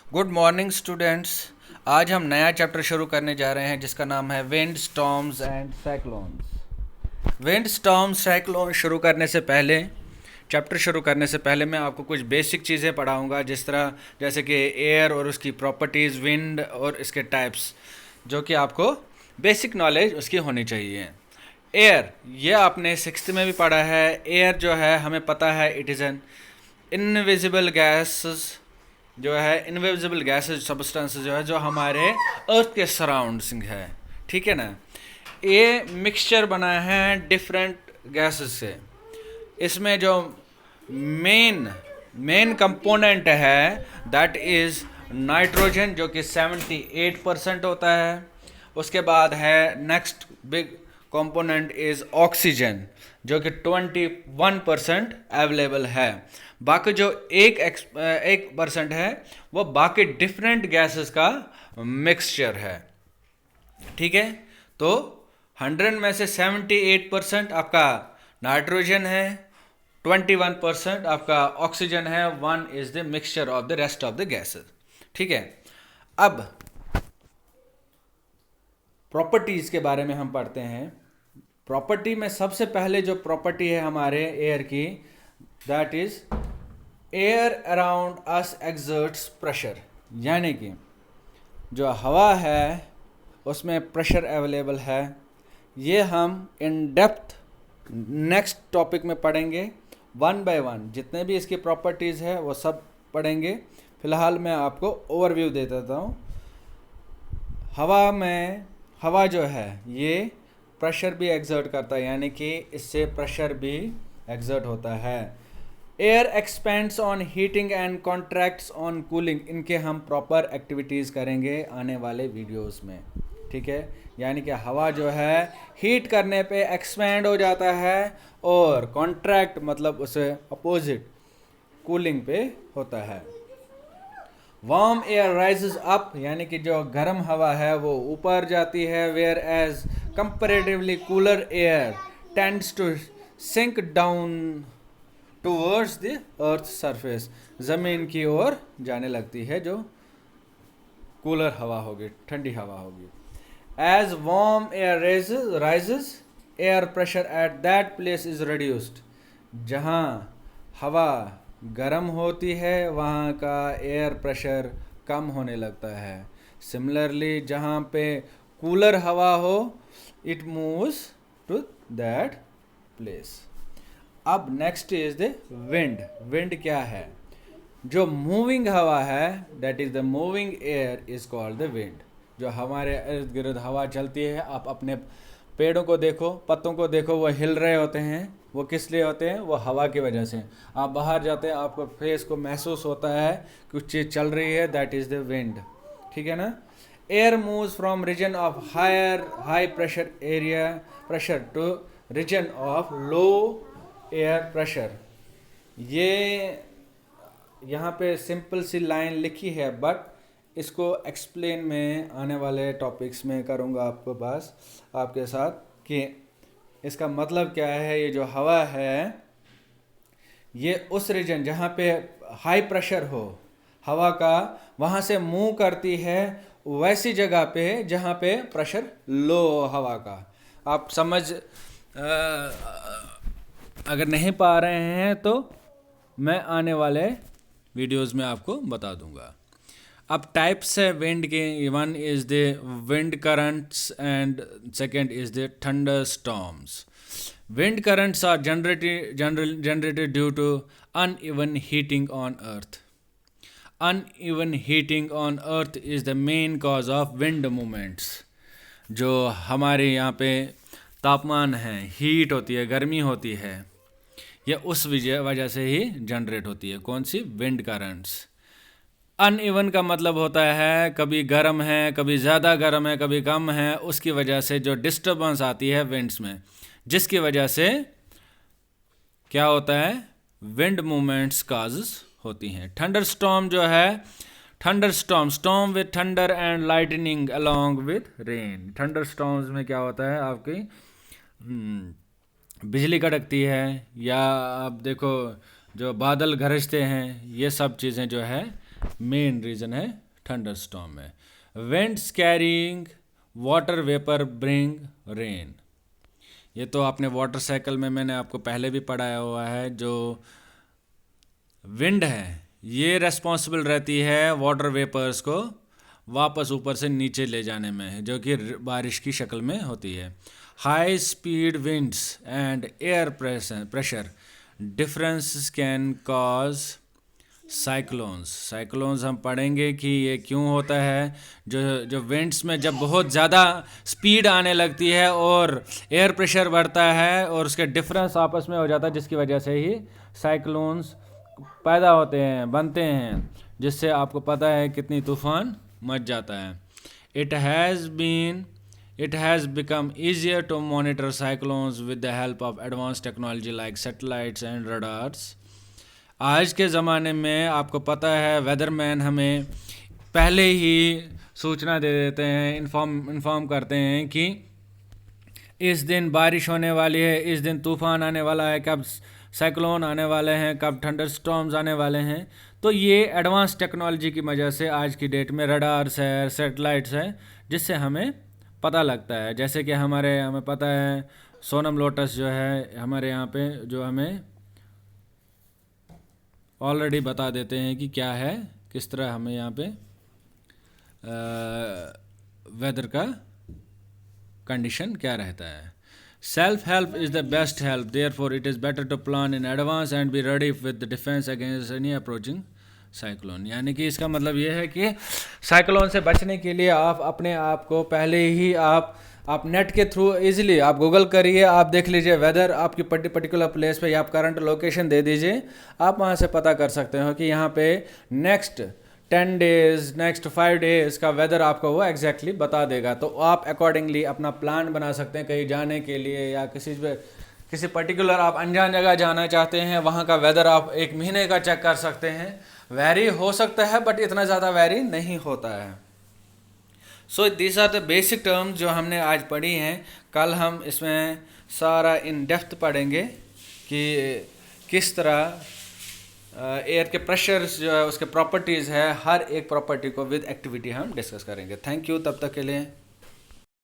Good morning students. आज हम नया चैप्टर शुरू करने जा रहे हैं जिसका नाम है wind storms and cyclones. Wind storm cyclone शुरू करने से पहले चैप्टर शुरू करने से पहले मैं आपको कुछ बेसिक चीज़ें पढ़ाऊंगा, जिस तरह जैसे कि एयर और उसकी प्रॉपर्टीज़, विंड और इसके टाइप्स, जो कि आपको बेसिक नॉलेज उसकी होनी चाहिए। एयर, ये आपने सिक्स्थ में भी पढ़ा है। एयर जो है हमें पता है it is an invisible gases, जो है इनविजिबल गैसेस सब्सटेंस जो है जो हमारे अर्थ के सराउंडिंग है, ठीक है ना। ये मिक्सचर बना है डिफरेंट गैसेस से। इसमें जो मेन मेन कंपोनेंट है दैट इज़ नाइट्रोजन, जो कि 78% होता है। उसके बाद है next big component is oxygen, जो कि 21% अवेलेबल है। बाकी जो 1% है वो बाकी डिफरेंट गैसेस का मिक्सचर है, ठीक है। तो 100 में से 78% आपका नाइट्रोजन है, 21% आपका ऑक्सीजन है, 1 is the mixture of the rest of the gases, ठीक है। अब प्रॉपर्टीज के बारे में हम पढ़ते हैं। प्रॉपर्टी में सबसे पहले जो प्रॉपर्टी है हमारे एयर की, that is air around us exerts pressure, यानी कि जो हवा है उसमें प्रेशर अवेलेबल है। ये हम इन डेप्थ नेक्स्ट टॉपिक में पढ़ेंगे, वन बाय वन जितने भी इसकी प्रॉपर्टीज़ है वो सब पढ़ेंगे। फिलहाल मैं आपको ओवरव्यू दे देता हूँ। हवा जो है ये प्रेशर भी एक्सर्ट करता है, यानी कि इससे प्रेशर भी एक्सर्ट होता है। Air expends on heating and contracts on cooling, इनके हम प्रॉपर एक्टिविटीज़ करेंगे आने वाले वीडियोस में, ठीक है। यानी कि हवा जो है हीट करने पे एक्सपेंड हो जाता है और कॉन्ट्रैक्ट मतलब उसे अपोजिट कूलिंग पे होता है। वार्म एयर राइजेस अप, यानी कि जो गर्म हवा है वो ऊपर जाती है, whereas comparatively cooler air tends to sink down towards the earth surface, ज़मीन की ओर जाने लगती है जो कूलर हवा होगी, ठंडी हवा होगी। As warm air rises air pressure at that place is reduced, जहाँ हवा गर्म होती है वहाँ का एयर प्रेशर कम होने लगता है। सिमिलरली जहाँ पे कूलर हवा हो it moves to that place. अब next is the wind. Wind क्या है? जो मूविंग हवा है, that is the moving air is called the wind. जो हमारे इर्द गिर्द हवा चलती है, आप अपने पेड़ों को देखो, पत्तों को देखो, वो हिल रहे होते हैं। वो किस लिए होते हैं? वो हवा की वजह से। आप बाहर जाते हैं, आपको फेस को महसूस होता है कुछ चीज़ चल रही है, दैट इज़ द विंड, ठीक है ना। Air moves from region of high pressure area pressure to region of low air pressure. ये यहाँ पे सिंपल सी लाइन लिखी है, बट इसको एक्सप्लेन में आने वाले टॉपिक्स में करूँगा आपके साथ कि इसका मतलब क्या है। ये जो हवा है ये उस रीजन जहाँ पे हाई प्रेशर हो हवा का, वहाँ से मूव करती है वैसी जगह पे जहाँ पे प्रेशर लो हो हवा का। आप समझ अगर नहीं पा रहे हैं तो मैं आने वाले वीडियोस में आपको बता दूंगा। अब टाइप्स है विंड के, one is the wind currents and second is the thunderstorms. Wind currents are generated due to uneven heating on earth. Uneven heating on earth is the main cause of wind movements. जो हमारे यहाँ पे तापमान है, heat होती है, गर्मी होती है, यह उस वजह से ही जनरेट होती है। कौन सी? Wind currents. अनइवन का मतलब होता है कभी गर्म है, कभी ज़्यादा गर्म है, कभी कम है, उसकी वजह से जो डिस्टर्बेंस आती है विंड्स में, जिसकी वजह से क्या होता है? विंड मूवमेंट्स काजेस होती हैं। थंडर स्टॉर्म जो है, thunder storm with thunder and lightning along with rain. Thunder storms में क्या होता है? आपकी बिजली कड़कती है, या आप देखो जो बादल गरजते हैं, ये सब चीज़ें जो है मेन रीज़न है थंडरस्टॉर्म में। Winds carrying water vapour bring rain, ये तो आपने वाटर साइकिल में मैंने आपको पहले भी पढ़ाया हुआ है। जो विंड है ये रेस्पॉन्सिबल रहती है वाटर वेपर्स को वापस ऊपर से नीचे ले जाने में, जो कि बारिश की शक्ल में होती है। High speed winds and air pressure difference can cause cyclones हम पढ़ेंगे कि ये क्यों होता है। जो विंड्स में जब बहुत ज़्यादा स्पीड आने लगती है और एयर प्रेशर बढ़ता है और उसके डिफरेंस आपस में हो जाता है, जिसकी वजह से ही साइक्लोन्स पैदा होते हैं, बनते हैं, जिससे आपको पता है कितनी तूफान मच जाता है। It has become easier to monitor cyclones with the help of advanced technology like satellites and radars. आज के ज़माने में आपको पता है वेदरमैन हमें पहले ही सूचना दे देते हैं, इन्फॉर्म करते हैं कि इस दिन बारिश होने वाली है, इस दिन तूफ़ान आने वाला है, कब साइक्लोन आने वाले हैं, कब थंडर स्टॉर्म्स आने वाले हैं। तो ये एडवांस टेक्नोलॉजी की वजह से आज की डेट में रडार्स है, सैटेलाइट्स है, जिससे हमें पता लगता है। जैसे कि हमें पता है सोनम लोटस जो है हमारे यहाँ पे, जो हमें ऑलरेडी बता देते हैं कि क्या है, किस तरह हमें यहाँ पे वेदर का कंडीशन क्या रहता है। Self help is the best help, therefore it is better to plan in advance and be ready with the defence against any approaching cyclone. यानी कि इसका मतलब ये है कि साइक्लोन से बचने के लिए आप अपने आप को पहले ही आप नेट के थ्रू इजीली आप गूगल करिए, आप देख लीजिए वेदर आपकी पर्टिकुलर प्लेस पे, या आप करंट लोकेशन दे दीजिए, आप वहाँ से पता कर सकते हो कि यहाँ पे नेक्स्ट 10 डेज़, नेक्स्ट 5 डेज़ का वेदर आपको वो एग्जैक्टली बता देगा। तो आप अकॉर्डिंगली अपना प्लान बना सकते हैं कहीं जाने के लिए, या किसी पर्टिकुलर आप अनजान जगह जाना चाहते हैं, वहाँ का वेदर आप 1 महीने का चेक कर सकते हैं। वैरी हो सकता है बट इतना ज़्यादा वैरी नहीं होता है। So this are the basic terms जो हमने आज पढ़ी हैं। कल हम इसमें सारा इन डेप्थ पढ़ेंगे कि किस तरह एयर के प्रेशर्स जो है उसके प्रॉपर्टीज़ है, हर एक प्रॉपर्टी को विद एक्टिविटी हम डिस्कस करेंगे। थैंक यू, तब तक के लिए।